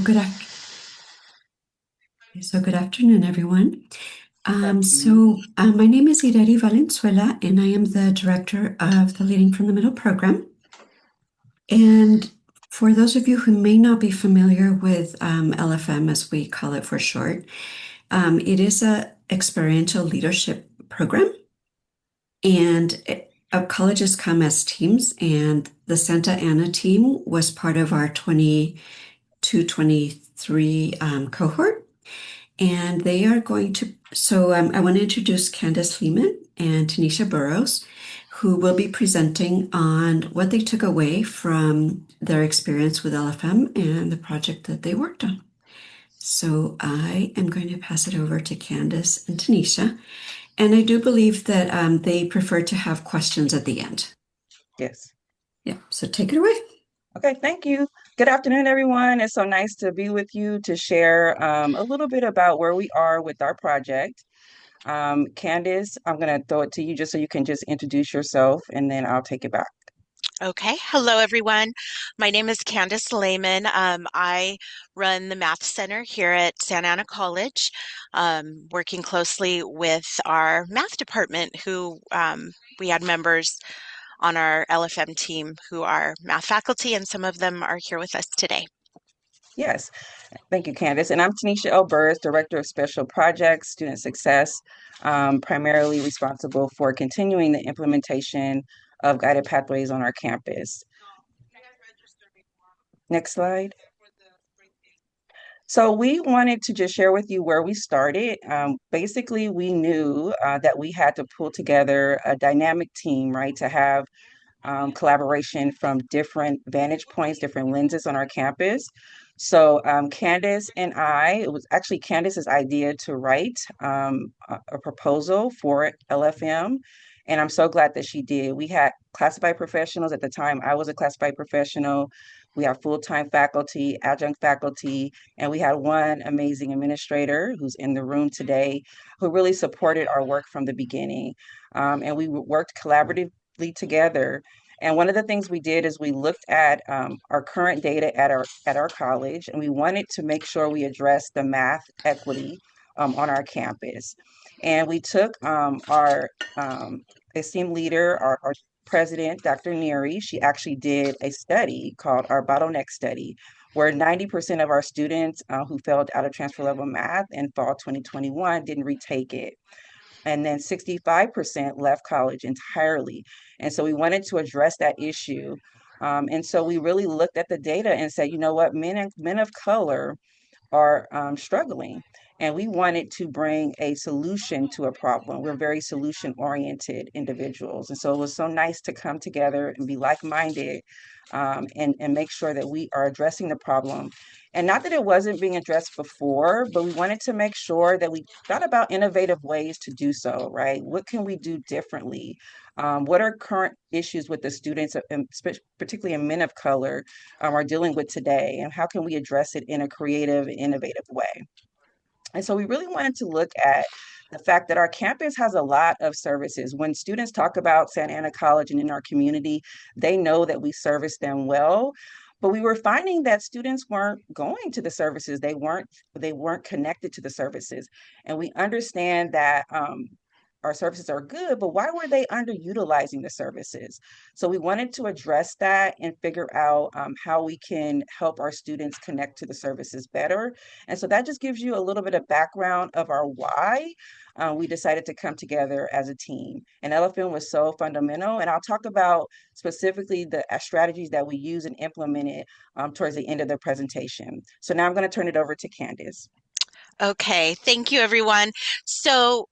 Good good afternoon, everyone. My name is Ireri Valenzuela, and I am the director of the Leading from the Middle program. And for those of you who may not be familiar with LFM, as we call it for short, it is a experiential leadership program, and colleges come as teams, and the Santa Ana team was part of our 22-23 cohort. And they are going to, I want to introduce Candace Lehman and Tanisha Burrows, who will be presenting on what they took away from their experience with LFM and the project that they worked on. So I am going to pass it over to Candace and Tanisha. And I do believe that they prefer to have questions at the end. Yes. Yeah, so take it away. Okay, thank you. Good afternoon, everyone. It's so nice to be with you to share a little bit about where we are with our project. Candace, I'm going to throw it to you just so you can just introduce yourself and then I'll take it back. Okay. Hello, everyone. My name is Candace Lehman. I run the Math Center here at Santa Ana College, working closely with our math department, who we had members on our LFM team who are math faculty, and some of them are here with us today. Yes, thank you, Candace. And I'm Tanisha L. Burris, Director of Special Projects, Student Success, primarily responsible for continuing the implementation of guided pathways on our campus. Next slide. So we wanted to just share with you where we started. Basically, we knew that we had to pull together a dynamic team, right, to have collaboration from different vantage points, different lenses on our campus. So Candace and it was actually Candace's idea to write a proposal for LFM. And I'm so glad that she did. We had classified professionals at the time. I was a classified professional. We have full-time faculty, adjunct faculty, and we had one amazing administrator who's in the room today who really supported our work from the beginning. And we worked collaboratively together. And one of the things we did is we looked at our current data at our college, and we wanted to make sure we addressed the math equity on our campus. And we took our esteemed leader, our president, Dr. Neary. She actually did a study called our bottleneck study, where 90% of our students who failed out of transfer level math in fall 2021 didn't retake it. And then 65% left college entirely. And so we wanted to address that issue. And so we really looked at the data and said, you know what, men of color are struggling. And we wanted to bring a solution to a problem. We're very solution oriented individuals. And so it was so nice to come together and be like minded and make sure that we are addressing the problem. And not that it wasn't being addressed before, but we wanted to make sure that we thought about innovative ways to do so, right? What can we do differently? What are current issues with the students, particularly in men of color, are dealing with today? And how can we address it in a creative, innovative way? And so we really wanted to look at the fact that our campus has a lot of services. When students talk about Santa Ana College and in our community, they know that we service them well. But we were finding that students weren't going to the services. They weren't connected to the services. And we understand that our services are good, but why were they underutilizing the services? So we wanted to address that and figure out how we can help our students connect to the services better. And so that just gives you a little bit of background of our why we decided to come together as a team. And LFM was so fundamental. And I'll talk about specifically the strategies that we use and implemented towards the end of the presentation. So now I'm going to turn it over to Candace. Okay. Thank you, everyone. So,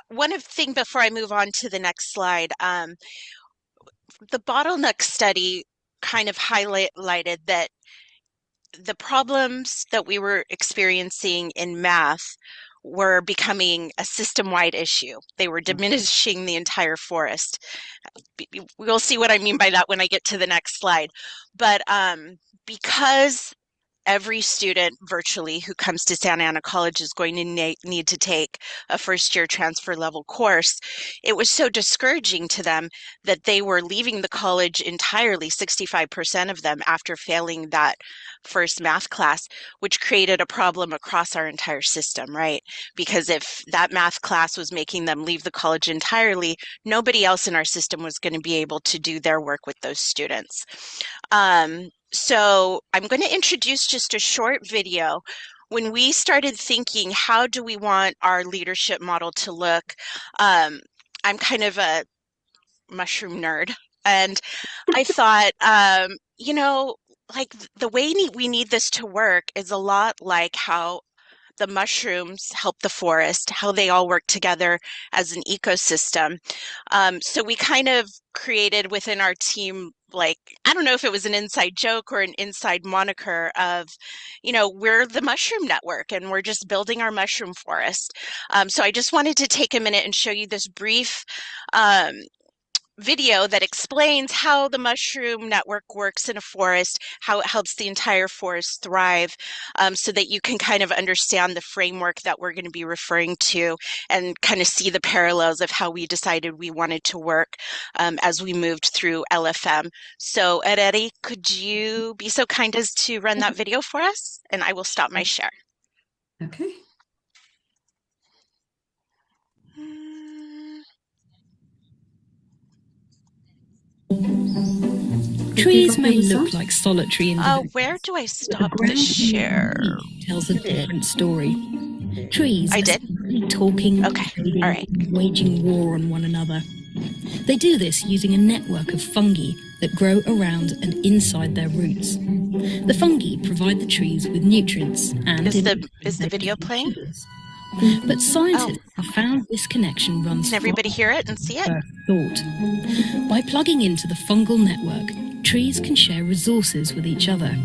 one of the thing before I move on to the next slide, the bottleneck study kind of highlighted that the problems that we were experiencing in math were becoming a system-wide issue. They were diminishing the entire forest. We'll see what I mean by that when I get to the next slide. But because every student virtually who comes to Santa Ana College is going to need to take a first year transfer level course. It was so discouraging to them that they were leaving the college entirely, 65% of them, after failing that first math class, which created a problem across our entire system, right? Because if that math class was making them leave the college entirely, nobody else in our system was going to be able to do their work with those students. So I'm going to introduce just a short video. When we started thinking, how do we want our leadership model to look? I'm kind of a mushroom nerd, and I thought, like the way we need this to work is a lot like how the mushrooms help the forest, how they all work together as an ecosystem. So we kind of created within our team, like, I don't know if it was an inside joke or an inside moniker of, we're the mushroom network and we're just building our mushroom forest. So I just wanted to take a minute and show you this brief um, video that explains how the mushroom network works in a forest, how it helps the entire forest thrive, so that you can kind of understand the framework that we're going to be referring to and kind of see the parallels of how we decided we wanted to work as we moved through LFM. So, Eddie, could you be so kind as to run that video for us? And I will stop my share. Okay. Trees may look like solitary individuals. Where do I stop the share? Tells a different story. Trees I are did? simply talking, Okay, trading, all right. waging war on one another. They do this using a network of fungi that grow around and inside their roots. The fungi provide the trees with nutrients and Is the video playing? sugars. But scientists have found this connection runs Can everybody hear it and see it? thought. By plugging into the fungal network, trees can share resources with each other.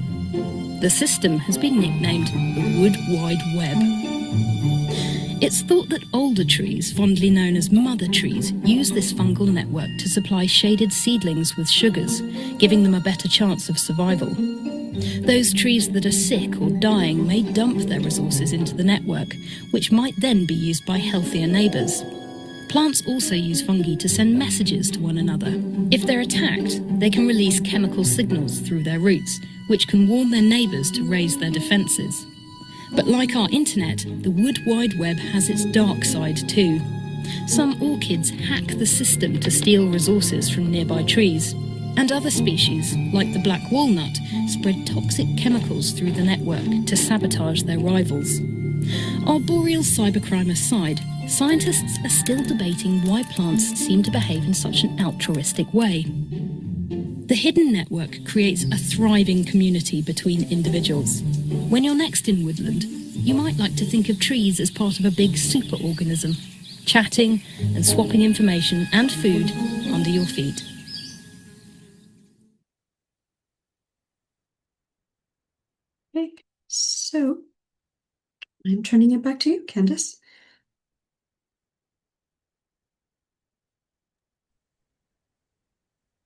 The system has been nicknamed the Wood Wide Web. It's thought that older trees, fondly known as mother trees, use this fungal network to supply shaded seedlings with sugars, giving them a better chance of survival. Those trees that are sick or dying may dump their resources into the network, which might then be used by healthier neighbours. Plants also use fungi to send messages to one another. If they're attacked, they can release chemical signals through their roots, which can warn their neighbours to raise their defences. But like our internet, the Wood Wide Web has its dark side too. Some orchids hack the system to steal resources from nearby trees. And other species, like the black walnut, spread toxic chemicals through the network to sabotage their rivals. Arboreal cybercrime aside, scientists are still debating why plants seem to behave in such an altruistic way. The hidden network creates a thriving community between individuals. When you're next in woodland, you might like to think of trees as part of a big superorganism, chatting and swapping information and food under your feet. Okay. So I'm turning it back to you, Candace.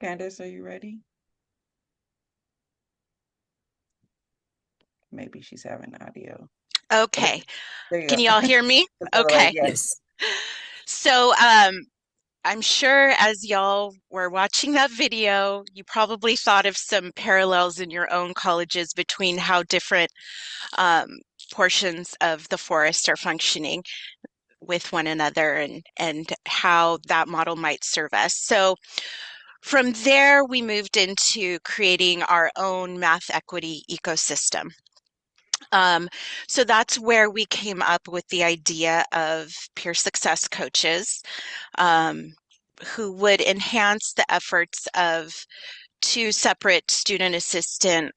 Candace, are you ready? Maybe she's having audio. Okay. There you Can go. you all hear me? Okay. Yes. So, I'm sure as y'all were watching that video, you probably thought of some parallels in your own colleges between how different portions of the forest are functioning with one another and how that model might serve us. So from there, we moved into creating our own math equity ecosystem. So that's where we came up with the idea of peer success coaches, who would enhance the efforts of two separate student assistant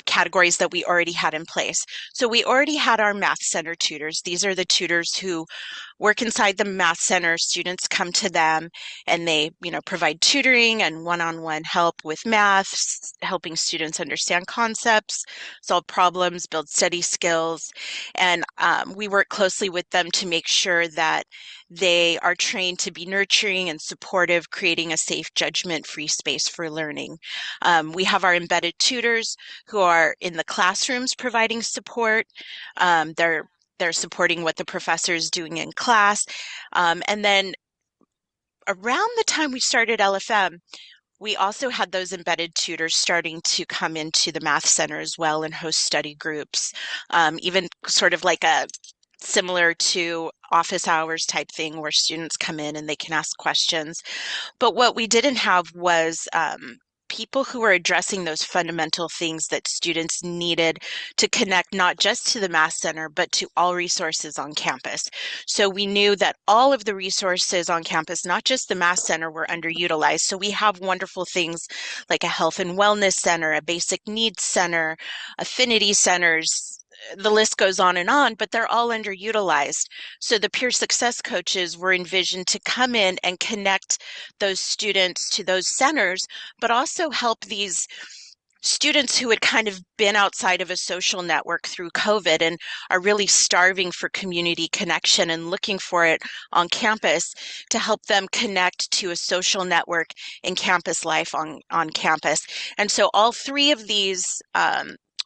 categories that we already had in place. So we already had our math center tutors. These are the tutors who work inside the math center. Students come to them and they, provide tutoring and one-on-one help with math, helping students understand concepts, solve problems, build study skills. And we work closely with them to make sure that they are trained to be nurturing and supportive, creating a safe, judgment-free space for learning. We have our embedded tutors who are in the classrooms providing support. They're supporting what the professor is doing in class. And then around the time we started LFM, we also had those embedded tutors starting to come into the math center as well and host study groups, even sort of like a similar to office hours type thing where students come in and they can ask questions. But what we didn't have was people who were addressing those fundamental things that students needed to connect not just to the Math Center, but to all resources on campus. So we knew that all of the resources on campus, not just the Math Center, were underutilized. So we have wonderful things like a health and wellness center, a basic needs center, affinity centers. The list goes on, but they're all underutilized. So the peer success coaches were envisioned to come in and connect those students to those centers, but also help these students who had kind of been outside of a social network through COVID and are really starving for community connection and looking for it on campus to help them connect to a social network in campus life on campus. And so all three of these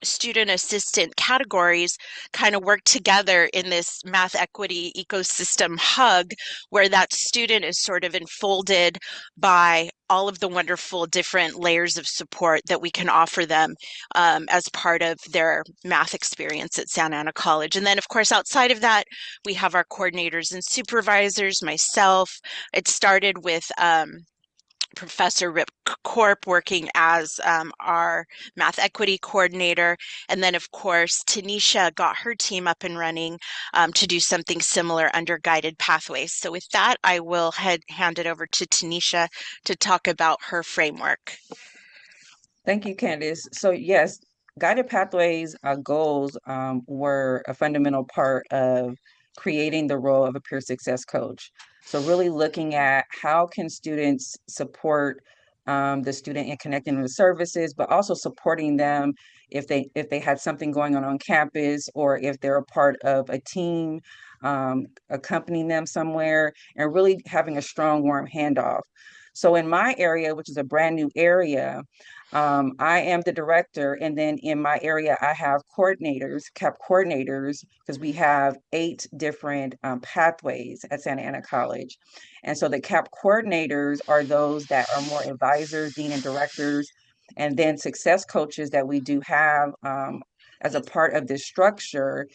student assistant categories kind of work together in this math equity ecosystem hug where that student is sort of enfolded by all of the wonderful different layers of support that we can offer them as part of their math experience at Santa Ana College. And then, of course, outside of that, we have our coordinators and supervisors, myself. It started with Professor Rip Corp working as our math equity coordinator. And then, of course, Tanisha got her team up and running to do something similar under Guided Pathways. So with that, I will hand it over to Tanisha to talk about her framework. Thank you, Candice. So yes, Guided Pathways goals were a fundamental part of creating the role of a peer success coach. So really looking at how can students support the student in connecting with services, but also supporting them if they had something going on campus or if they're a part of a team accompanying them somewhere, and really having a strong, warm handoff. So in my area, which is a brand new area, I am the director, and then in my area, I have coordinators, CAP coordinators, because we have 8 different pathways at Santa Ana College. And so the CAP coordinators are those that are more advisors, dean and directors, and then success coaches that we do have as a part of this structure.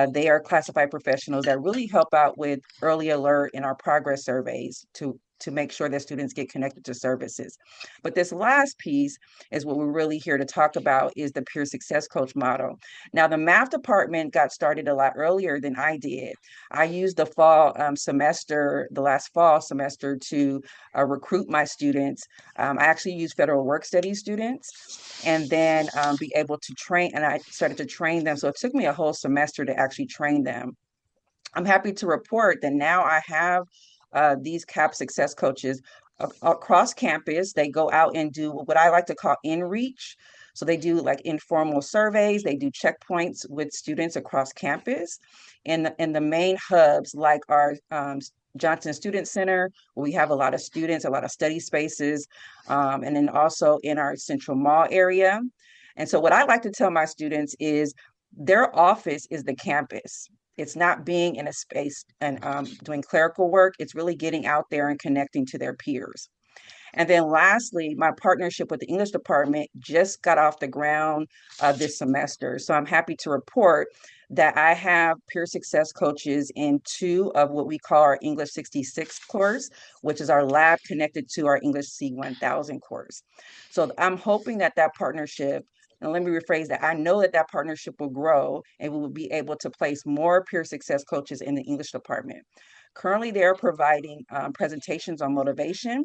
They are classified professionals that really help out with early alert in our progress surveys to make sure that students get connected to services. But this last piece is what we're really here to talk about is the peer success coach model. Now, the math department got started a lot earlier than I did. I used the the last fall semester to recruit my students. I actually used federal work study students and then be able to train, and I started to train them. So it took me a whole semester to actually train them. I'm happy to report that now I have these CAP success coaches across campus. They go out and do what I like to call in-reach. So they do like informal surveys, they do checkpoints with students across campus in the main hubs like our Johnson Student Center, where we have a lot of students, a lot of study spaces, and then also in our Central Mall area. And so what I like to tell my students is their office is the campus. It's not being in a space and doing clerical work. It's really getting out there and connecting to their peers. And then lastly, my partnership with the English department just got off the ground this semester. So I'm happy to report that I have peer success coaches in 2 of what we call our English 66 course, which is our lab connected to our English C1000 course. So I'm hoping that that partnership, and let me rephrase that, I know that that partnership will grow and we will be able to place more peer success coaches in the English department. Currently, they're providing presentations on motivation.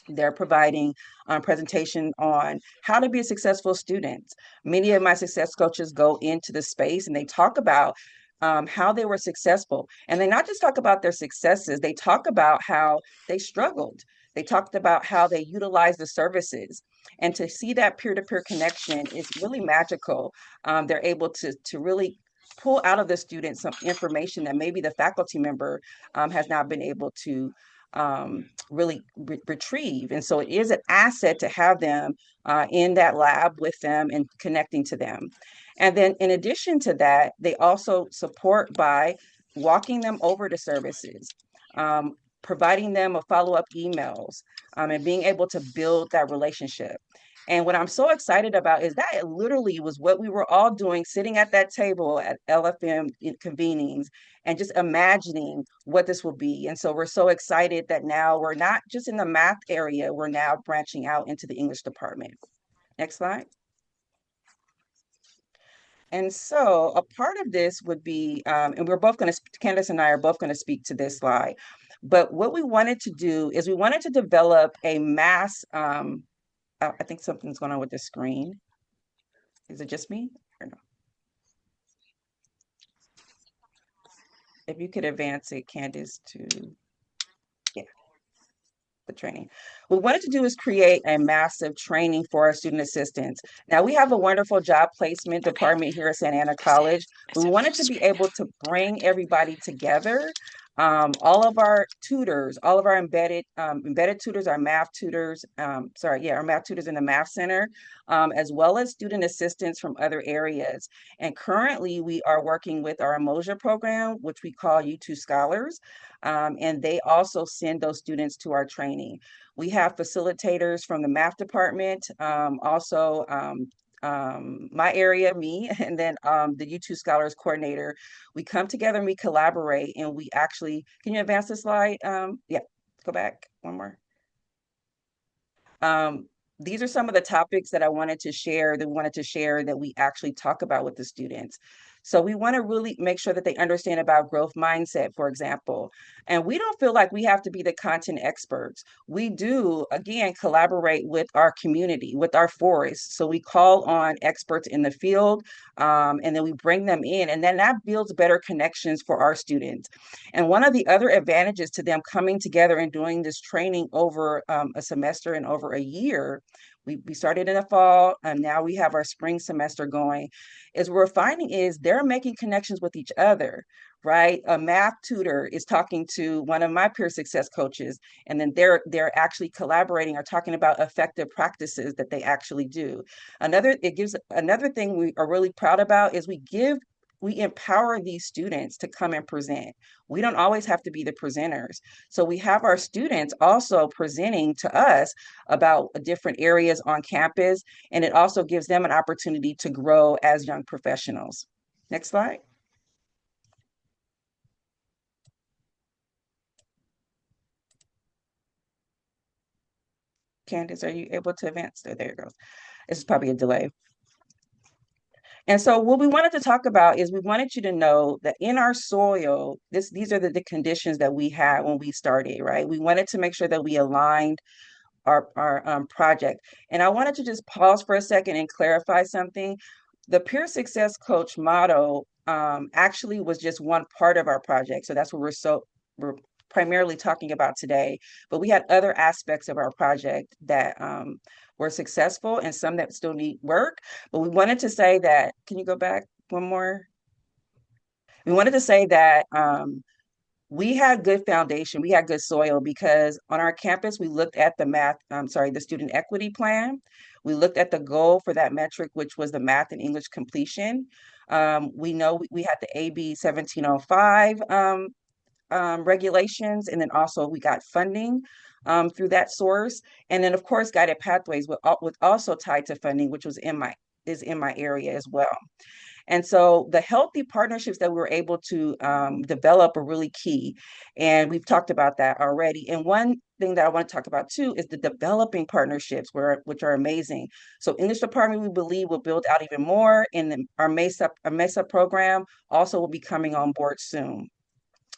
They're providing presentation on how to be a successful student. Many of my success coaches go into the space and they talk about how they were successful. And they not just talk about their successes, they talk about how they struggled. They talked about how they utilized the services. And to see that peer-to-peer connection is really magical. They're able to really pull out of the student some information that maybe the faculty member has not been able to really retrieve. And so it is an asset to have them in that lab with them and connecting to them. And then in addition to that, they also support by walking them over to services, providing them a follow-up emails, and being able to build that relationship. And what I'm so excited about is that it literally was what we were all doing, sitting at that table at LFM convenings and just imagining what this will be. And so we're so excited that now we're not just in the math area, we're now branching out into the English department. Next slide. And so a part of this would be, and we're both going to, Candace and I are both going to speak to this slide, but what we wanted to do is we wanted to develop a mass, I think something's going on with the screen. Is it just me or no? If you could advance it, Candace, to, yeah, the training. What we wanted to do is create a massive training for our student assistants. Now we have a wonderful job placement department here at Santa Ana College, but we wanted to be able to bring everybody together. All of our tutors, all of our embedded tutors, our math tutors, our math tutors in the Math Center, as well as student assistants from other areas. And currently we are working with our Emoja program, which we call U2 Scholars. And they also send those students to our training. We have facilitators from the math department, also my area, me, and then the U2 Scholars Coordinator. We come together and we collaborate, and we actually, can you advance the slide? Yeah, go back one more. These are some of the topics that I wanted to share, that we actually talk about with the students. So we want to really make sure that they understand about growth mindset, for example. And we don't feel like we have to be the content experts. We do, again, collaborate with our community, with our forest. So we call on experts in the field, and then we bring them in, and then that builds better connections for our students. And one of the other advantages to them coming together and doing this training over a semester and over a year, we started in the fall, and now we have our spring semester going, is we're finding is they're making connections with each other, right? A math tutor is talking to one of my peer success coaches, and then they're actually collaborating or talking about effective practices that they actually do. Another thing we are really proud about is we empower these students to come and present. We don't always have to be the presenters. So we have our students also presenting to us about different areas on campus, and it also gives them an opportunity to grow as young professionals. Next slide. Candace, are you able to advance? There it goes. This is probably a delay. And so what we wanted to talk about is we wanted you to know that in our soil, these are the conditions that we had when we started, right? We wanted to make sure that we aligned our project. And I wanted to just pause for a second and clarify something. The Peer Success Coach motto actually was just one part of our project. So that's what we're primarily talking about today. But we had other aspects of our project that were successful and some that still need work. But we wanted to say that, can you go back one more? We wanted to say that we had good foundation, we had good soil, because on our campus, we looked at the student equity plan. We looked at the goal for that metric, which was the math and English completion. We know we had the AB 1705 regulations, and then also we got funding through that source. And then of course, guided pathways was also tied to funding, which is in my area as well. And so the healthy partnerships that we were able to develop are really key. And we've talked about that already. And one thing that I want to talk about too is the developing partnerships, which are amazing. So English department, we believe, will build out even more. And our MESA program also will be coming on board soon.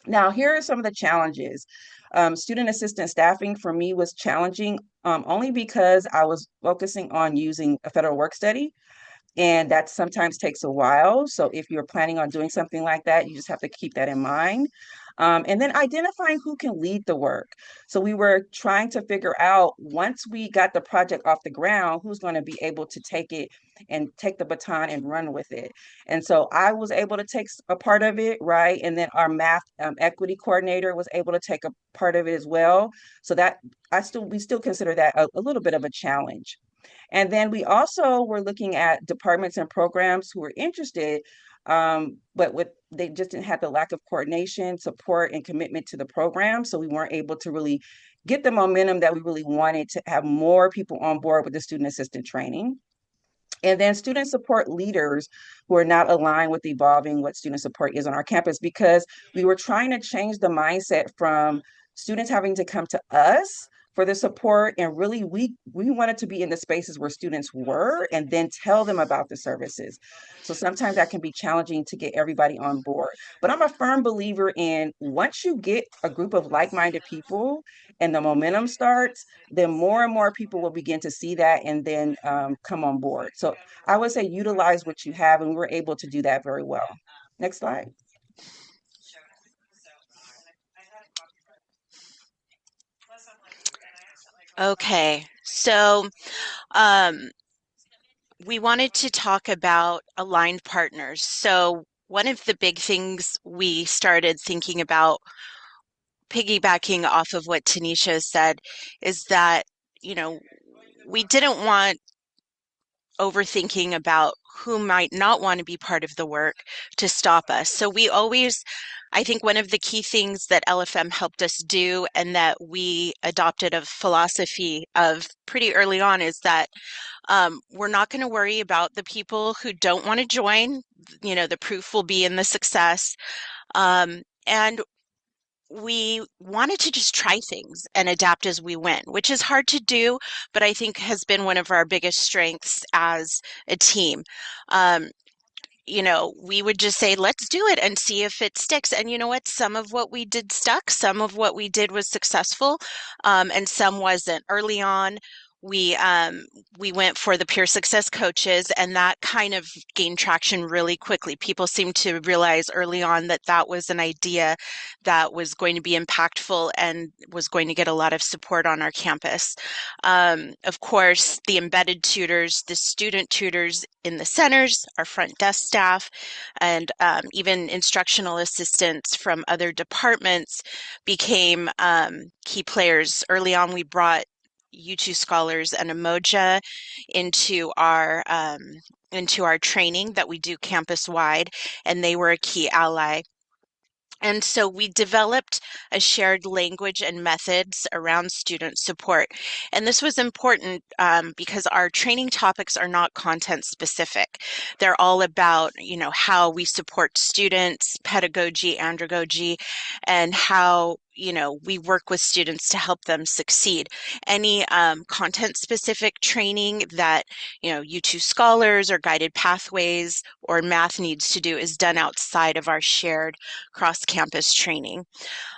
Now, here are some of the challenges. Student assistant staffing for me was challenging only because I was focusing on using a federal work study. And that sometimes takes a while. So if you're planning on doing something like that, you just have to keep that in mind. And then identifying who can lead the work. So we were trying to figure out, once we got the project off the ground, who's going to be able to take it and take the baton and run with it. And so I was able to take a part of it, right? And then our math equity coordinator was able to take a part of it as well. So that we still consider that a little bit of a challenge. And then we also were looking at departments and programs who were interested, but they just didn't have the lack of coordination, support, and commitment to the program. So we weren't able to really get the momentum that we really wanted to have more people on board with the student assistant training. And then student support leaders who are not aligned with evolving what student support is on our campus, because we were trying to change the mindset from students having to come to us for the support, and really we wanted to be in the spaces where students were and then tell them about the services. So sometimes that can be challenging to get everybody on board, but I'm a firm believer in, once you get a group of like-minded people and the momentum starts, then more and more people will begin to see that and then come on board. So I would say utilize what you have, and we're able to do that very well. Next slide. Okay, so um, we wanted to talk about aligned partners. So one of the big things we started thinking about, piggybacking off of what Tanisha said, is that, you know, we didn't want overthinking about who might not want to be part of the work to stop us. So we always, I think one of the key things that LFM helped us do, and that we adopted a philosophy of pretty early on, is that we're not going to worry about the people who don't want to join. You know, the proof will be in the success. And we wanted to just try things and adapt as we went, which is hard to do, but I think has been one of our biggest strengths as a team. Um, you know, we would just say, let's do it and see if it sticks. And you know what? Some of what we did stuck, some of what we did was successful, and some wasn't. Early on, we we went for the peer success coaches, and that kind of gained traction really quickly. People seemed to realize early on that that was an idea that was going to be impactful and was going to get a lot of support on our campus. Of course, the embedded tutors, the student tutors in the centers, our front desk staff, and even instructional assistants from other departments became key players. Early on, we brought U2 scholars and Emoja into our training that we do campus wide, and they were a key ally. And so we developed a shared language and methods around student support. And this was important because our training topics are not content specific. They're all about, you know, how we support students, pedagogy, andragogy, and how, you know, we work with students to help them succeed. Any content specific training that, you know, U2 scholars or guided pathways or math needs to do is done outside of our shared cross-campus training.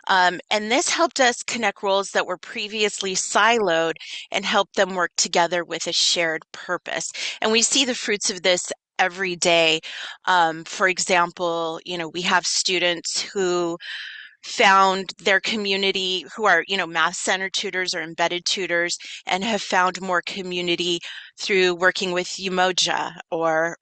And this helped us connect roles that were previously siloed and help them work together with a shared purpose. And we see the fruits of this every day. For example, you know, we have students who found their community, who are, you know, math center tutors or embedded tutors, and have found more community through working with Umoja or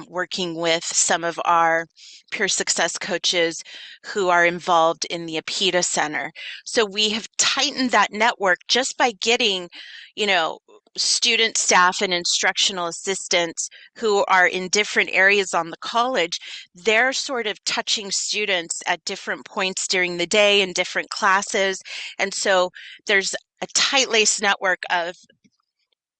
working with some of our peer success coaches who are involved in the APITA Center. So we have tightened that network just by getting, you know, student staff and instructional assistants who are in different areas on the college. They're sort of touching students at different points during the day in different classes. And so there's a tight-laced network of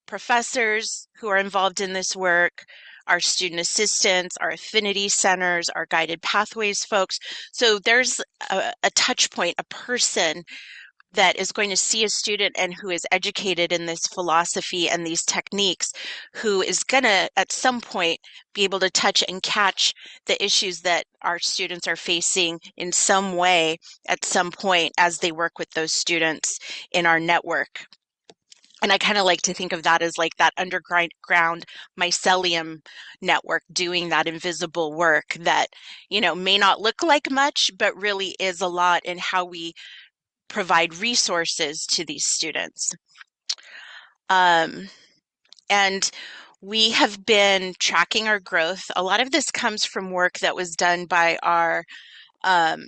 professors who are involved in this work, our student assistants, our affinity centers, our guided pathways folks. So there's a touch point, a person that is going to see a student and who is educated in this philosophy and these techniques, who is going to, at some point, be able to touch and catch the issues that our students are facing in some way at some point as they work with those students in our network. And I kind of like to think of that as like that underground mycelium network doing that invisible work that, may not look like much, but really is a lot in how we provide resources to these students. And we have been tracking our growth. A lot of this comes from work that was done by our um,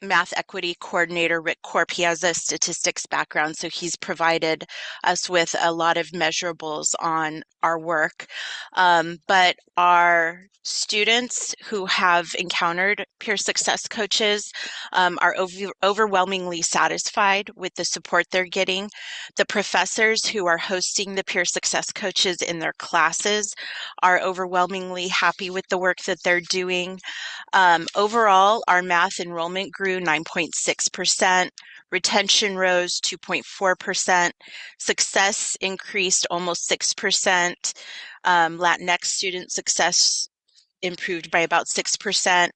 math equity coordinator, Rick Corp. He has a statistics background, so he's provided us with a lot of measurables on our work. But our students who have encountered peer success coaches are overwhelmingly satisfied with the support they're getting. The professors who are hosting the peer success coaches in their classes are overwhelmingly happy with the work that they're doing. Overall, our math enrollment grew 9.6%, retention rose 2.4%, success increased almost 6%, Latinx student success improved by about 6%.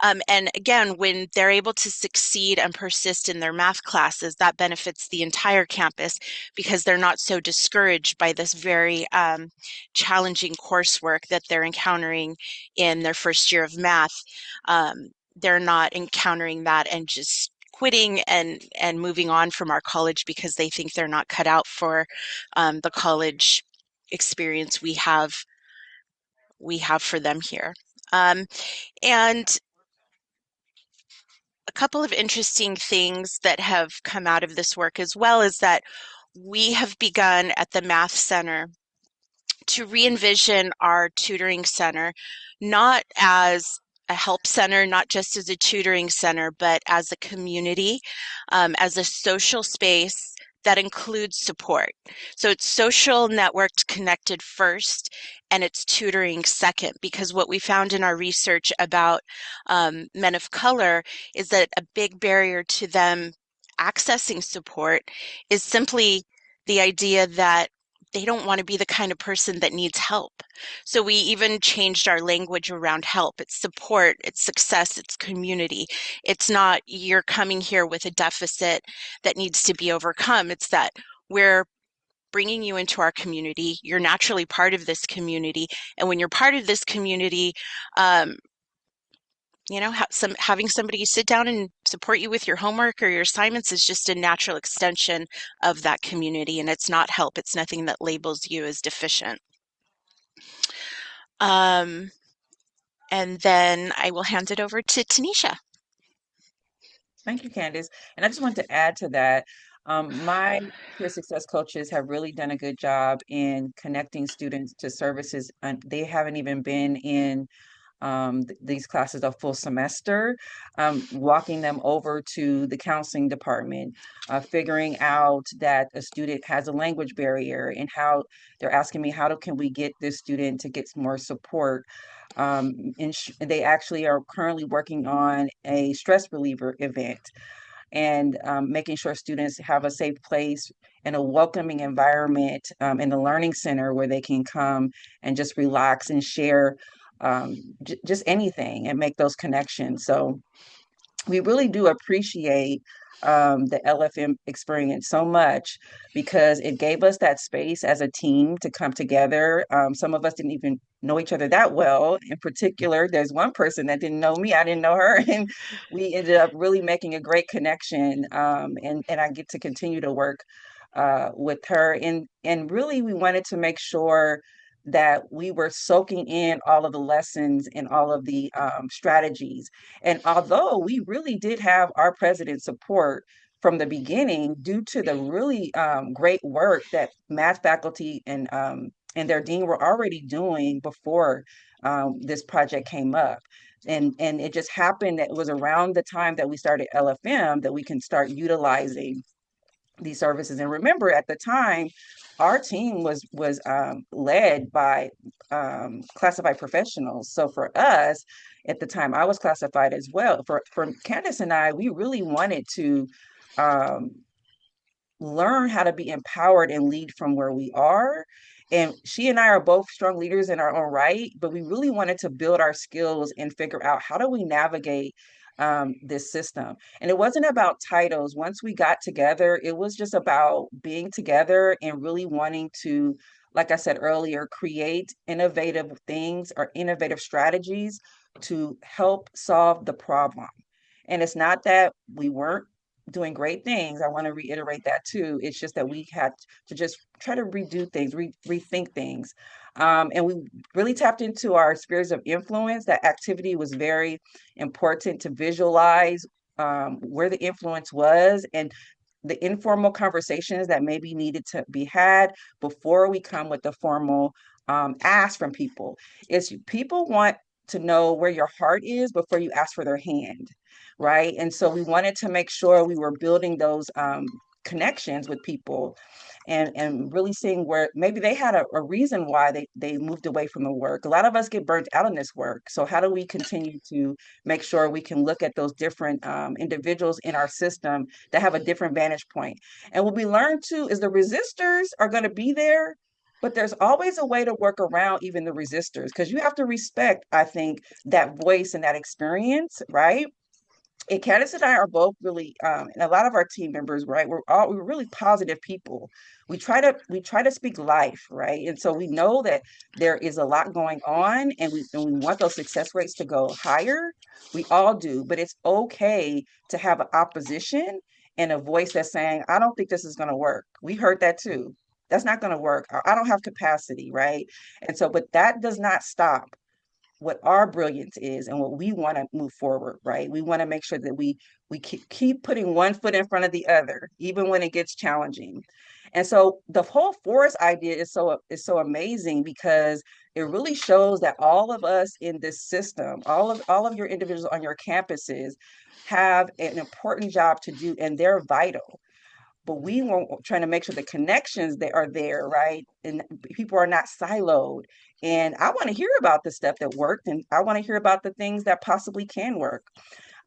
And again, when they're able to succeed and persist in their math classes, that benefits the entire campus because they're not so discouraged by this very challenging coursework that they're encountering in their first year of math. They're not encountering that and just quitting and moving on from our college because they think they're not cut out for the college experience we have for them here. And a couple of interesting things that have come out of this work as well is that we have begun at the Math Center to re-envision our tutoring center, not as a help center, not just as a tutoring center, but as a community, as a social space that includes support. So it's social, networked, connected first, and it's tutoring second, because what we found in our research about men of color is that a big barrier to them accessing support is simply the idea that they don't want to be the kind of person that needs help. So we even changed our language around help. It's support, it's success, it's community. It's not you're coming here with a deficit that needs to be overcome. It's that we're bringing you into our community. You're naturally part of this community. And when you're part of this community, um, having somebody sit down and support you with your homework or your assignments is just a natural extension of that community, and it's not help. It's nothing that labels you as deficient. Um, and then I will hand it over to Tanisha. Thank you, Candace. And I just want to add to that. My peer success coaches have really done a good job in connecting students to services, and they haven't even been in these classes a full semester, walking them over to the counseling department, figuring out that a student has a language barrier and how they're asking me, can we get this student to get more support? They actually are currently working on a stress reliever event and making sure students have a safe place and a welcoming environment in the learning center where they can come and just relax and share just anything and make those connections. So we really do appreciate the LFM experience so much because it gave us that space as a team to come together. Some of us didn't even know each other that well. In particular, there's one person that didn't know me, I didn't know her, and we ended up really making a great connection. And I get to continue to work with her. And really, we wanted to make sure that we were soaking in all of the lessons and all of the strategies. And although we really did have our president's support from the beginning, due to the really great work that math faculty and their dean were already doing before this project came up. And it just happened that it was around the time that we started LFM that we can start utilizing these services. And remember, at the time, our team was led by classified professionals. So for us, at the time, I was classified as well. For Candace and I, we really wanted to um, learn how to be empowered and lead from where we are. And she and I are both strong leaders in our own right, but we really wanted to build our skills and figure out how do we navigate this system. And it wasn't about titles. Once we got together, it was just about being together and really wanting to, like I said earlier, create innovative things or innovative strategies to help solve the problem. And it's not that we weren't doing great things. I want to reiterate that too. It's just that we had to just try to redo things, rethink things. And we really tapped into our spheres of influence. That activity was very important to visualize where the influence was and the informal conversations that maybe needed to be had before we come with the formal ask from people. Is people want to know where your heart is before you ask for their hand, right? And so we wanted to make sure we were building those connections with people and really seeing where maybe they had a reason why they moved away from the work. A lot of us get burnt out in this work. So how do we continue to make sure we can look at those different individuals in our system that have a different vantage point? And what we learned too is the resistors are going to be there, but there's always a way to work around even the resistors because you have to respect, I think, that voice and that experience, right? And Candace and I are both really, and a lot of our team members, right? We're really positive people. We try to speak life, right? And so we know that there is a lot going on, and we want those success rates to go higher. We all do, but it's okay to have an opposition and a voice that's saying, "I don't think this is going to work." We heard that too. That's not going to work. I don't have capacity, right? And so, but that does not stop what our brilliance is and what we want to move forward, right? We want to make sure that we keep putting one foot in front of the other, even when it gets challenging. And so the whole forest idea is so amazing because it really shows that all of us in this system, all of your individuals on your campuses have an important job to do and they're vital, but we won't trying to make sure the connections that are there, right? And people are not siloed. And I want to hear about the stuff that worked, and I want to hear about the things that possibly can work.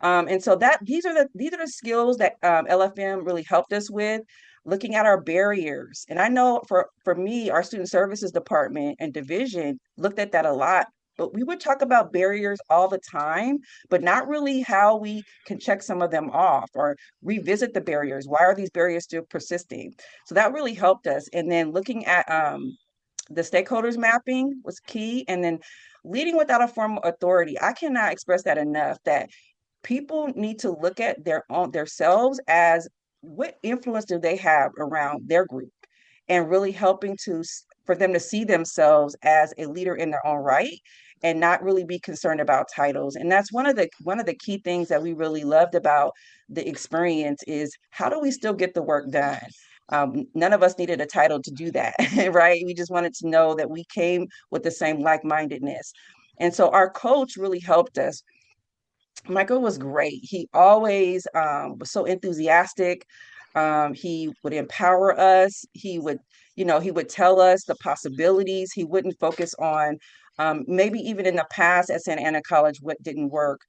And so that these are the skills that LFM really helped us with, looking at our barriers. And I know for me, our student services department and division looked at that a lot. But we would talk about barriers all the time, but not really how we can check some of them off or revisit the barriers. Why are these barriers still persisting? So that really helped us. And then looking at the stakeholders mapping was key. And then leading without a formal authority. I cannot express that enough that people need to look at their own themselves as what influence do they have around their group and really helping for them to see themselves as a leader in their own right and not really be concerned about titles. And that's one of the key things that we really loved about the experience is how do we still get the work done. None of us needed a title to do that, right? We just wanted to know that we came with the same like-mindedness. And so our coach really helped us. Michael was great. He always was so enthusiastic. He would empower us. He would tell us the possibilities. He wouldn't focus on maybe even in the past at Santa Ana College what didn't work.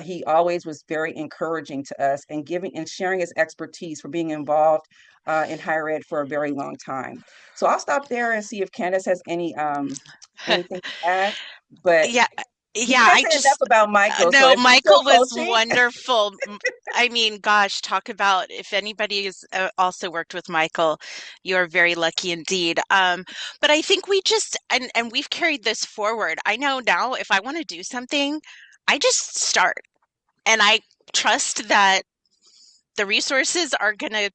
He always was very encouraging to us and giving and sharing his expertise for being involved in higher ed for a very long time. So I'll stop there and see if Candace has anything to add. But Yeah, we yeah, can't I say enough just about Michael. So no, if we're still Michael was coaching, wonderful. I mean, gosh, talk about if anybody has also worked with Michael, you're very lucky indeed. But I think we just and we've carried this forward. I know now if I want to do something, I just start and I trust that the resources are going to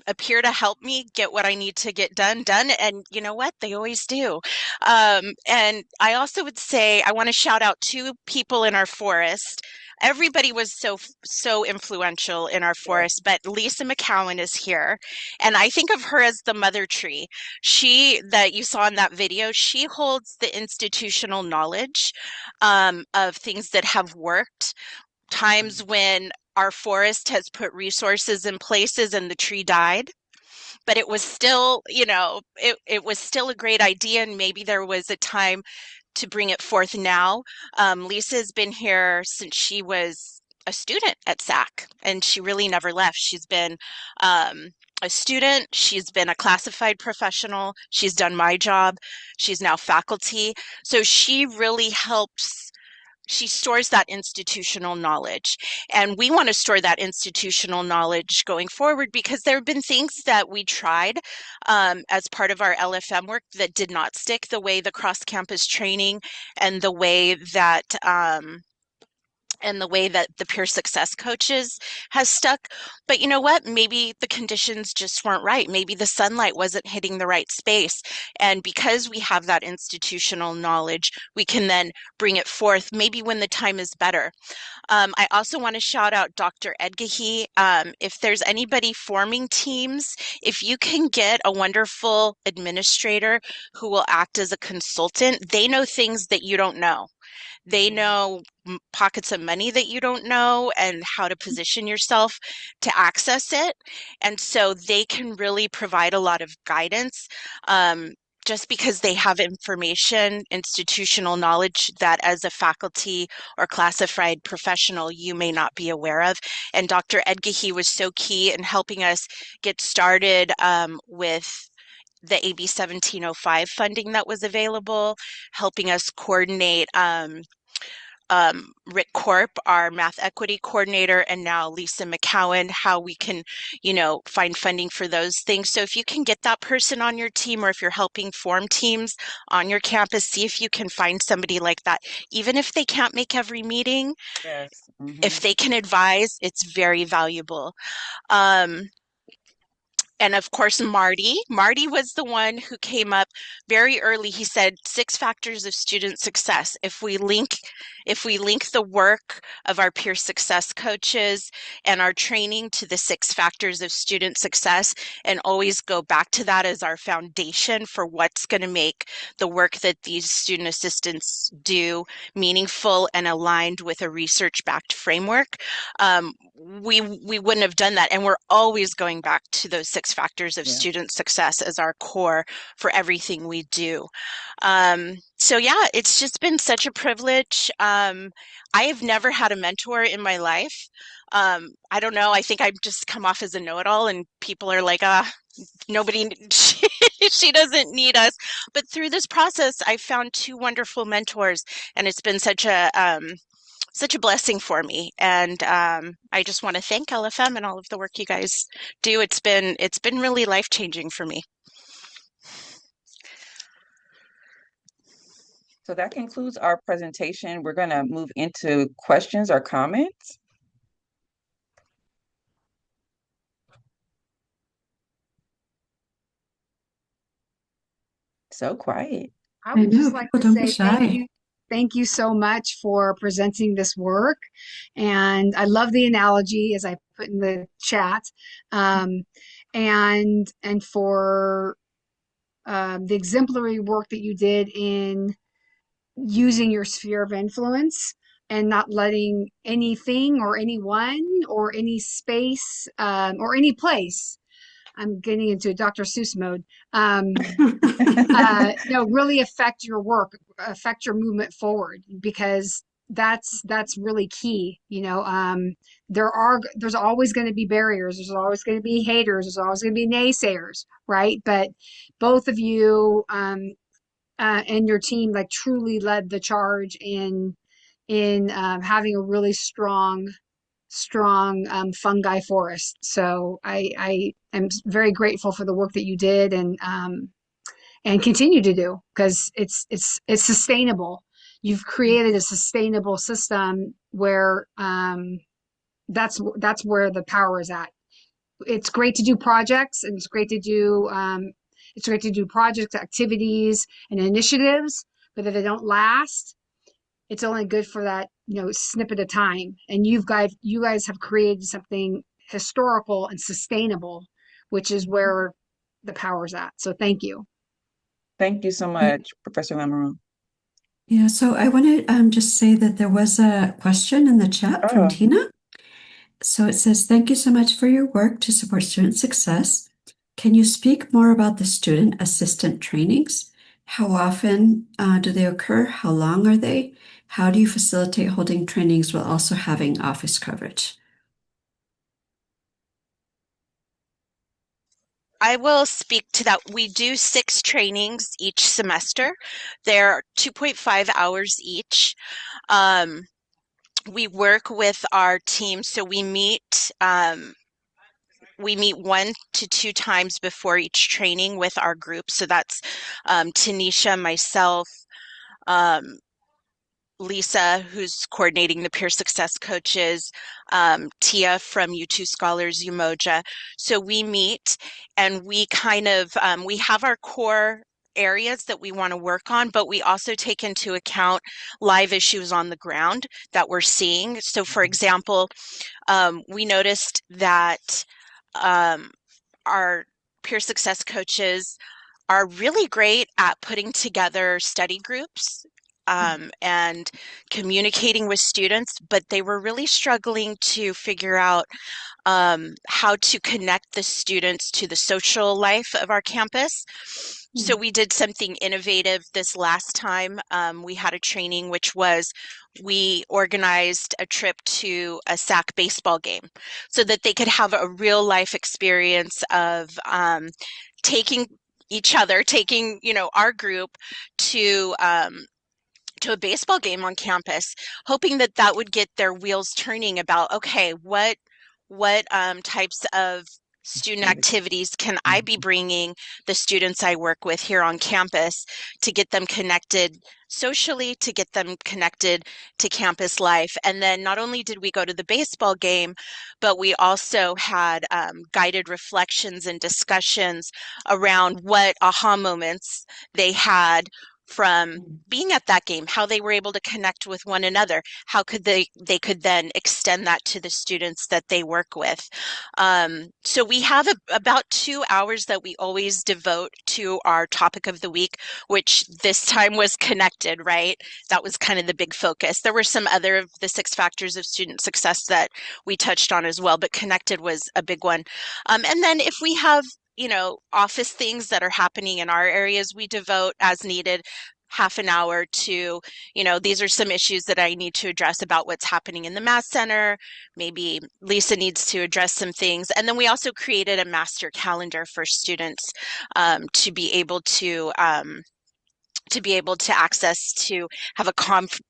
appear to help me get what I need to get done. And you know what? They always do. And I also would say I want to shout out two people in our forest. Everybody was so influential in our yes, forest, but Lisa McCowan is here, and I think of her as the mother tree. She that you saw in that video, she holds the institutional knowledge of things that have worked, times when our forest has put resources in places and the tree died, but it was still, it was still a great idea, and maybe there was a time to bring it forth now. Lisa's been here since she was a student at SAC, and she really never left. She's been a student, she's been a classified professional, she's done my job, she's now faculty. So she really helps she stores that institutional knowledge. And we want to store that institutional knowledge going forward because there have been things that we tried as part of our LFM work that did not stick, the way the cross-campus training and the way that the peer success coaches has stuck. But you know what? Maybe the conditions just weren't right. Maybe the sunlight wasn't hitting the right space. And because we have that institutional knowledge, we can then bring it forth maybe when the time is better. I also want to shout out Dr. Edgahi. If there's anybody forming teams, if you can get a wonderful administrator who will act as a consultant, they know things that you don't know. They know pockets of money that you don't know and how to position yourself to access it. And so they can really provide a lot of guidance. Just because they have information, institutional knowledge that as a faculty or classified professional, you may not be aware of. And Dr. Edgahi was so key in helping us get started with the AB 1705 funding that was available, helping us coordinate Rick Corp, our math equity coordinator, and now Lisa McCowan, how we can, find funding for those things. So if you can get that person on your team, or if you're helping form teams on your campus, see if you can find somebody like that. Even if they can't make every meeting, Yes. if they can advise, it's very valuable. And of course, Marty was the one who came up very early. He said 6 factors of student success. If we link the work of our peer success coaches and our training to the 6 factors of student success, and always go back to that as our foundation for what's going to make the work that these student assistants do meaningful and aligned with a research-backed framework, we wouldn't have done that. And we're always going back to those 6 factors of student success as our core for everything we do. So yeah, it's just been such a privilege. I have never had a mentor in my life. I don't know. I think I've just come off as a know-it-all, and people are like, nobody, she doesn't need us. But through this process, I found 2 wonderful mentors, and it's been such a blessing for me. And I just want to thank LFM and all of the work you guys do. It's been really life-changing for me. So that concludes our presentation. We're going to move into questions or comments. So quiet. I would know, just like people to don't be say thank shy. you. Thank you so much for presenting this work. And I love the analogy, as I put in the chat, and for the exemplary work that you did in using your sphere of influence and not letting anything or anyone or any space or any place, I'm getting into Dr. Seuss mode, really affect your work, affect your movement forward, because that's really key. There's always going to be barriers. There's always going to be haters. There's always going to be naysayers, right? But both of you and your team like truly led the charge in having a really strong fungi forest. So I am very grateful for the work that you did and continue to do, because it's sustainable. You've created a sustainable system where that's where the power is at. It's great to do projects, and it's great to do projects, activities, and initiatives, but if they don't last, it's only good for that snippet of time. And you guys have created something historical and sustainable, which is where the power's at. So thank you. Thank you so much, Professor Lamoureux. Yeah, so I want to just say that there was a question in the chat from Tina. So it says, thank you so much for your work to support student success. Can you speak more about the student assistant trainings? How often do they occur? How long are they? How do you facilitate holding trainings while also having office coverage? I will speak to that. We do 6 trainings each semester. They're 2.5 hours each. Um, we work with our team, so we meet 1 to 2 times before each training with our group. So that's Tanisha, myself, um, Lisa, who's coordinating the peer success coaches, Tia from U2 Scholars Umoja. So we meet and we we have our core areas that we want to work on, but we also take into account live issues on the ground that we're seeing. So for example, we noticed that um, our peer success coaches are really great at putting together study groups and communicating with students, but they were really struggling to figure out how to connect the students to the social life of our campus. So we did something innovative this last time. We had a training, which was we organized a trip to a SAC baseball game so that they could have a real life experience of taking taking, our group to a baseball game on campus, hoping that that would get their wheels turning about, okay, what types of student activities can I be bringing the students I work with here on campus to get them connected socially, to get them connected to campus life. And then not only did we go to the baseball game, but we also had guided reflections and discussions around what aha moments they had from being at that game, how they were able to connect with one another, how could they could then extend that to the students that they work with. So we have about 2 hours that we always devote to our topic of the week, which this time was connected, right? That was kind of the big focus. There were some other of the 6 factors of student success that we touched on as well, but connected was a big one. And then if we have office things that are happening in our areas, we devote as needed half an hour to, these are some issues that I need to address about what's happening in the Mass Center. Maybe Lisa needs to address some things. And then we also created a master calendar for students to be able to access, to have a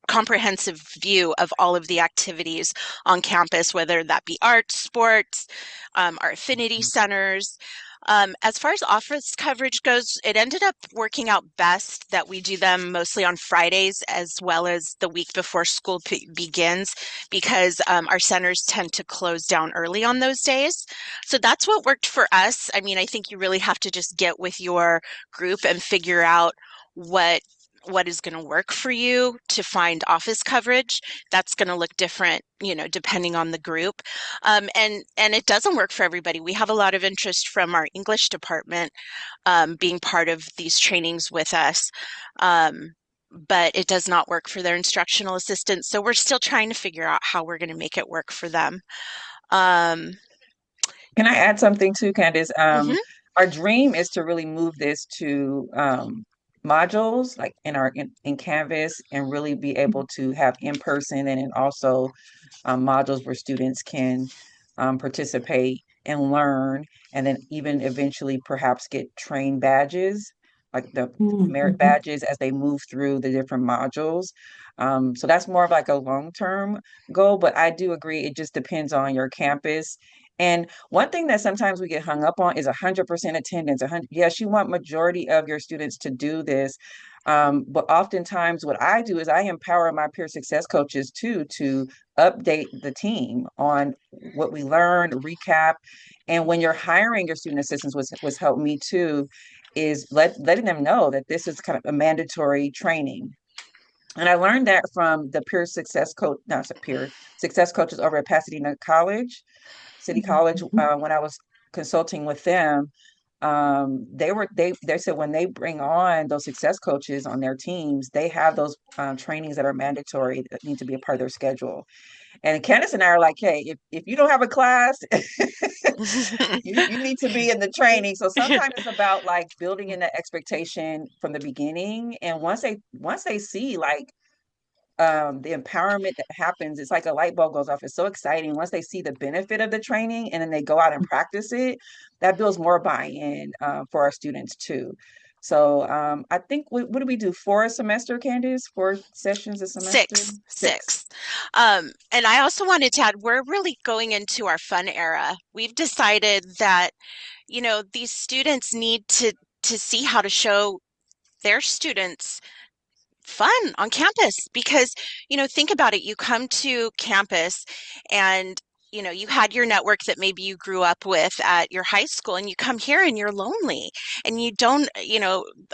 comprehensive view of all of the activities on campus, whether that be arts, sports, our affinity centers. As far as office coverage goes, it ended up working out best that we do them mostly on Fridays as well as the week before school begins, because our centers tend to close down early on those days. So that's what worked for us. I mean, I think you really have to just get with your group and figure out what is going to work for you to find office coverage. That's going to look different, depending on the group. And it doesn't work for everybody. We have a lot of interest from our English department being part of these trainings with us. But it does not work for their instructional assistants. So we're still trying to figure out how we're going to make it work for them. Um, Can I add something too, Candace? mhm. Our dream is to really move this to modules like in Canvas and really be able to have in person and then also modules where students can participate and learn, and then even eventually perhaps get trained badges, like the merit badges as they move through the different modules. So that's more of like a long-term goal, but I do agree it just depends on your campus. And one thing that sometimes we get hung up on is 100% attendance. 100, yes, you want majority of your students to do this, but oftentimes what I do is I empower my peer success coaches too to update the team on what we learned, recap. And when you're hiring your student assistants, was helped me too, is letting them know that this is kind of a mandatory training. And I learned that from the peer success coach, not peer success coaches over at Pasadena College, City College, when I was consulting with them. They said when they bring on those success coaches on their teams, they have those trainings that are mandatory that need to be a part of their schedule. And Candace and I are like, hey, if you don't have a class, you need to be in the training. So sometimes it's about like building in that expectation from the beginning. And once they see like the empowerment that happens, it's like a light bulb goes off. It's so exciting once they see the benefit of the training and then they go out and practice it. That builds more buy-in for our students too. So I think what do we do? Four a semester, Candice? Four sessions a semester? Six, Six. six. And I also wanted to add, we're really going into our fun era. We've decided that, these students need to see how to show their students fun on campus because, think about it. You come to campus and, you had your network that maybe you grew up with at your high school, and you come here and you're lonely and you don't,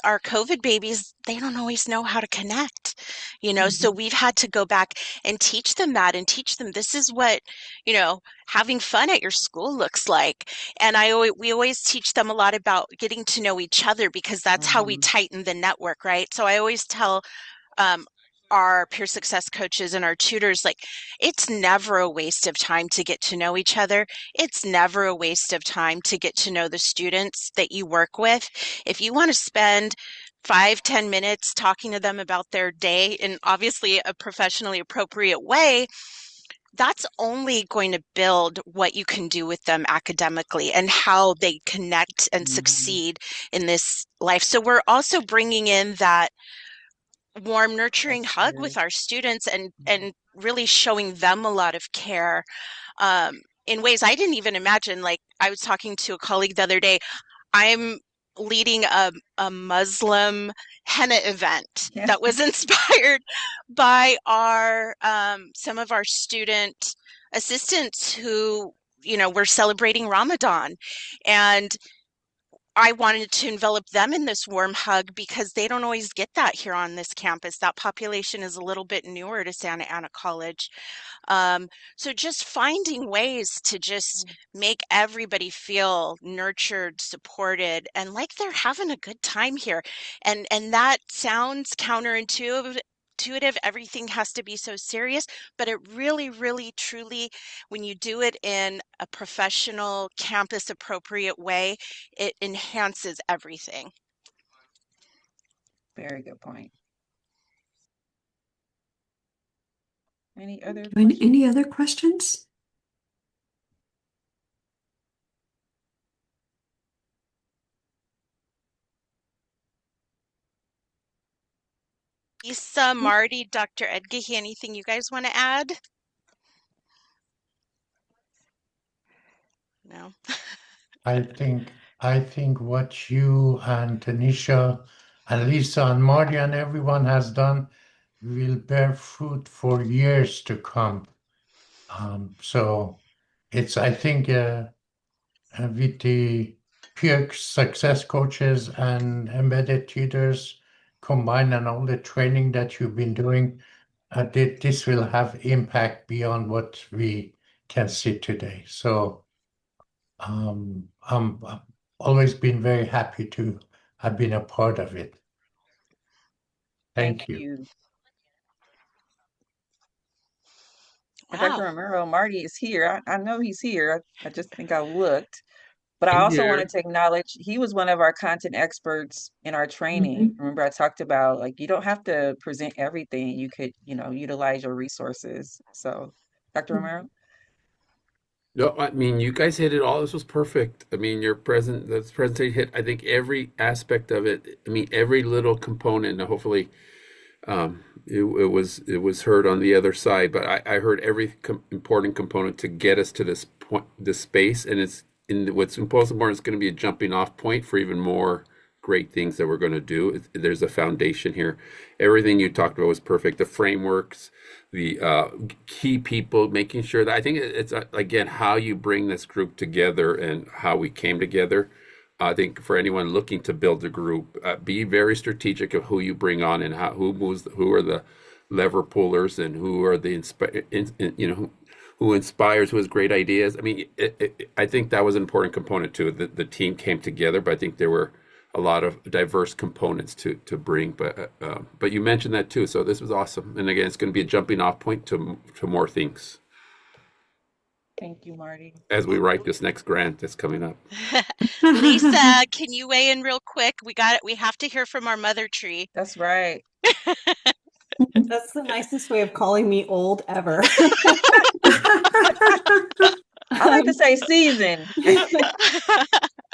our COVID babies, they don't always know how to connect, so Mhm. we've had to go back and teach them that and teach them this is what, having fun at your school looks like. And we always teach them a lot about getting to know each other because that's how we Mhm. tighten the network, right? So I always tell um, our peer success coaches and our tutors, like, it's never a waste of time to get to know each other. It's never a waste of time to get to know the students that you work with. If you want to spend 5, 10 minutes talking to them about their day in obviously a professionally appropriate way, that's only going to build what you can do with them academically and how they connect and Mhm. succeed in this life. So we're also bringing in that warm, nurturing That's hug good. with our students and really showing them a lot of care in ways I didn't even imagine. Like I was talking to a colleague the other day. I'm leading a Muslim henna event Yeah. that was inspired by our some of our student assistants who were celebrating Ramadan, and I wanted to envelop them in this warm hug because they don't always get that here on this campus. That population is a little bit newer to Santa Ana College. So just finding ways to just make everybody feel nurtured, supported, and like they're having a good time here. And that sounds counterintuitive. Everything has to be so serious, but it really, really, truly, when you do it in a professional, campus appropriate way, it enhances everything. Very good point. Any other Any questions? other questions? Lisa, Marty, Dr. Edgehi, anything you guys want to add? No. I think what you and Tanisha and Lisa and Marty and everyone has done will bear fruit for years to come. So it's I think with the peer success coaches and embedded tutors combined and all the training that you've been doing, this will have impact beyond what we can see today. So I've always been very happy to have been a part of it. Thank Thank you. you. And Dr. Wow. Romero, Marty is here. I know he's here. I just think I looked. But I I'm also wanted here. to acknowledge he was one of our content experts in our training. Mhm. Remember, I talked about like you don't have to present everything. You could, utilize your resources. So, Dr. Romero? No, I mean you guys hit it all. This was perfect. I mean this presentation hit I think every aspect of it. I mean every little component. And hopefully it was heard on the other side, but I heard every important component to get us to this point, this space, and it's in what's most important is going to be a jumping off point for even more great things that we're going to do. There's a foundation here. Everything you talked about was perfect. The frameworks, the key people, making sure that I think it's again how you bring this group together and how we came together. I think for anyone looking to build a group, be very strategic of who you bring on and who are the lever pullers and who are the who inspires, who has great ideas. I mean, I think that was an important component too. The team came together, but I think there were a lot of diverse components to bring. But you mentioned that too, so this was awesome. And again, it's going to be a jumping off point to more things Thank you, Marty. as we write this next grant that's coming up. Lisa, can you weigh in real quick? We got it. We have to hear from our mother tree. That's right. That's the nicest way of calling me old ever. I like to say season.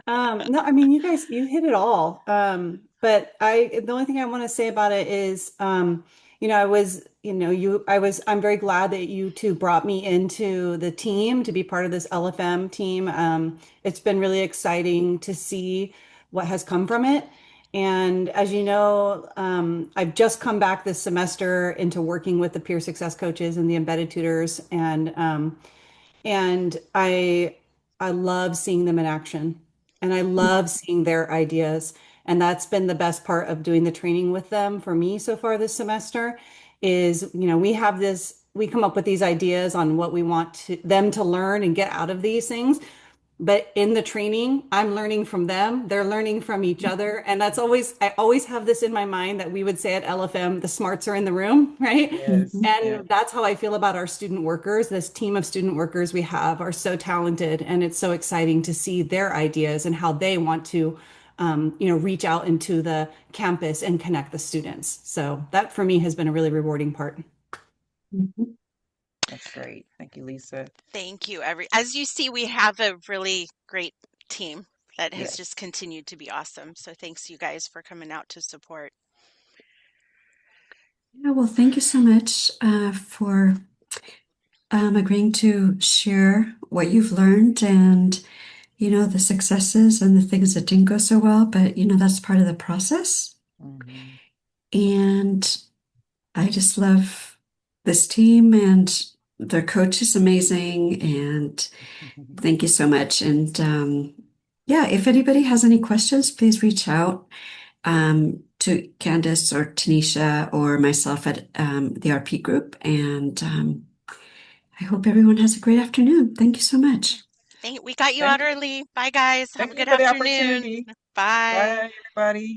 No, I mean, you guys, you hit it all. But the only thing I want to say about it is, I'm very glad that you two brought me into the team to be part of this LFM team. It's been really exciting to see what has come from it. And as you know, I've just come back this semester into working with the peer success coaches and the embedded tutors, and I love seeing them in action, and I love seeing their ideas. And that's been the best part of doing the training with them for me so far this semester is, we come up with these ideas on what we want them to learn and get out of these things. But in the training, I'm learning from them. They're learning from each other. And I always have this in my mind that we would say at LFM, the smarts are in the room, right? Yes. Yeah. And that's how I feel about our student workers. This team of student workers we have are so talented, and it's so exciting to see their ideas and how they want to, reach out into the campus and connect the students. So that for me has been a really rewarding part. Mhm. That's great. Thank you, Lisa. Thank you. As you see, we have a really great team that has Yes. just continued to be awesome. So thanks you guys for coming out to support. Yeah, well, thank you so much for agreeing to share what you've learned and, the successes and the things that didn't go so well, but, that's part of the process. Mhm. And I just love this team, and their coach is amazing. And thank you so much. And yeah, if anybody has any questions, please reach out to Candace or Tanisha or myself at the RP group. And I hope everyone has a great afternoon. Thank you so much. We got you Thank out early. Bye, guys. Have Thank a you good for the afternoon. opportunity. Bye. Bye, everybody.